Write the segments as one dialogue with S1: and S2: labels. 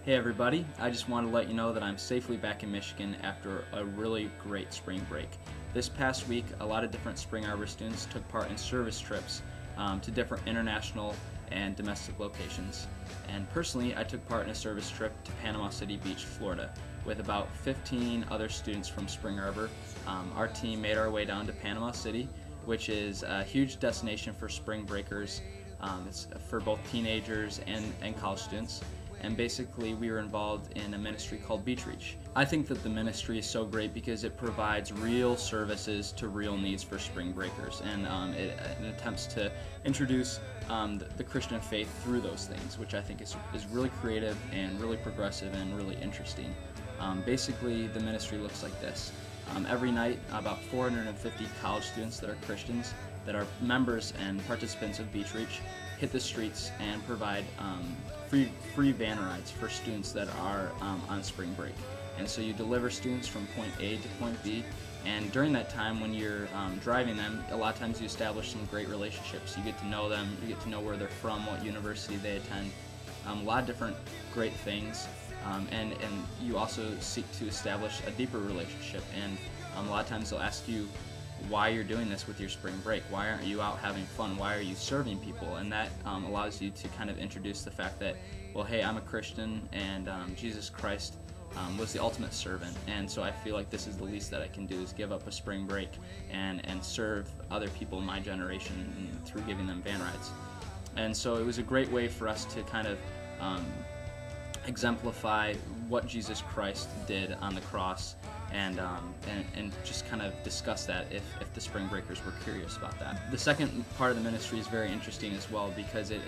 S1: Hey everybody, I just want to let you know that I'm safely back in Michigan after a really great spring break. This past week, a lot of different Spring Arbor students took part in service trips to different international and domestic locations. And personally, I took part in a service trip to Panama City Beach, Florida, with about 15 other students from Spring Arbor. Our team made our way down to Panama City, which is a huge destination for spring breakers. It's for both teenagers and college students. And basically we were involved in a ministry called Beach Reach. I think that the ministry is so great because it provides real services to real needs for spring breakers, and it attempts to introduce the Christian faith through those things, which I think is really creative and really progressive and really interesting. Basically the ministry looks like this. Every night about 450 college students that are Christians, that are members and participants of Beach Reach, hit the streets and provide free van rides for students that are on spring break. And so you deliver students from point A to point B, and during that time when you're driving them, a lot of times you establish some great relationships. You get to know them, you get to know where they're from, what university they attend, a lot of different great things. And you also seek to establish a deeper relationship, and a lot of times they'll ask you why you're doing this with your spring break. Why aren't you out having fun? Why are you serving people? And that allows you to kind of introduce the fact that, well, hey, I'm a Christian, and Jesus Christ was the ultimate servant, and so I feel like this is the least that I can do, is give up a spring break and serve other people in my generation through giving them van rides. And so it was a great way for us to kind of exemplify what Jesus Christ did on the cross, and just kind of discuss that if the spring breakers were curious about that. The second part of the ministry is very interesting as well, because it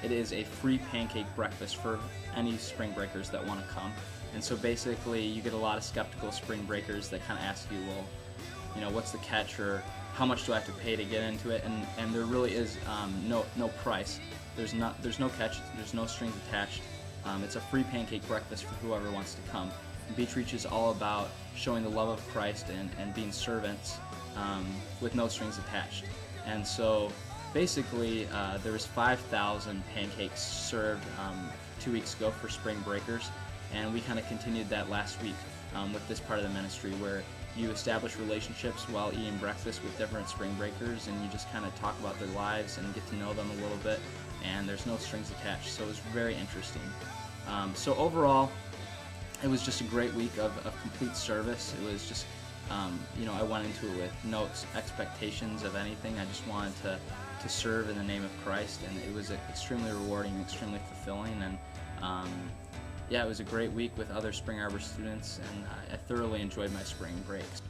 S1: is a free pancake breakfast for any spring breakers that want to come. And so basically you get a lot of skeptical spring breakers that kind of ask you, well, you know, what's the catch, or how much do I have to pay to get into it? And there really is no price. There's no catch. There's no strings attached. It's a free pancake breakfast for whoever wants to come. Beach Reach is all about showing the love of Christ and being servants with no strings attached. And so basically there was 5,000 pancakes served 2 weeks ago for spring breakers, and we kind of continued that last week with this part of the ministry, where you establish relationships while eating breakfast with different spring breakers, and you just kind of talk about their lives and get to know them a little bit, and there's no strings attached. So it was very interesting. So overall, it was just a great week of complete service. It was just, I went into it with no expectations of anything. I just wanted to serve in the name of Christ, and it was extremely rewarding, extremely fulfilling, and yeah, it was a great week with other Spring Arbor students, and I thoroughly enjoyed my spring breaks.